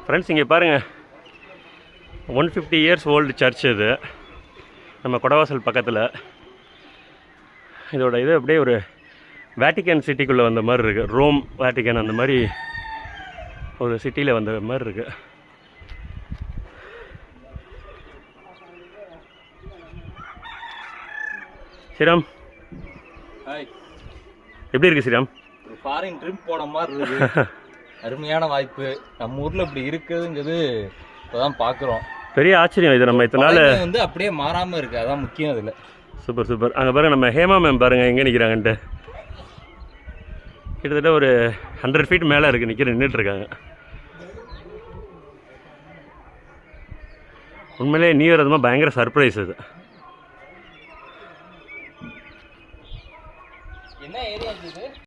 Friends இங்கே பாருங்கள், 150 years old search இது, நம்ம கொடவாசல் பக்கத்தில். இதோட இது அப்படியே ஒரு வேட்டிக்கன் சிட்டிக்குள்ளே வந்த மாதிரி இருக்குது. ரோம் வேட்டிக்கன் அந்த மாதிரி ஒரு சிட்டியில் வந்த மாதிரி இருக்குது. ஸ்ரீராம் எப்படி இருக்குது ஸ்ரீராம்? ஒரு ஃபாரின் ட்ரிப் போன மாதிரி இருக்குது. அருமையான வாய்ப்பு. நம்ம ஊரில் இப்படி இருக்குதுங்கிறது இப்போதான் பார்க்குறோம். பெரிய ஆச்சரியம் இது. நம்ம இத்தனை நாள் வந்து அப்படியே மாறாமல் இருக்குது, அதான் முக்கியம் இதில். Super super. அங்கே பாருங்கள், நம்ம ஹேமா மேம் பாருங்கள் எங்கே நிற்கிறாங்கன்ட்டு. கிட்டத்தட்ட ஒரு 100 ஃபீட் மேலே இருக்குது, நின்றுட்டுருக்காங்க. உண்மையிலே நியூ இயர் அதுமா பயங்கர சர்ப்ரைஸ் இது.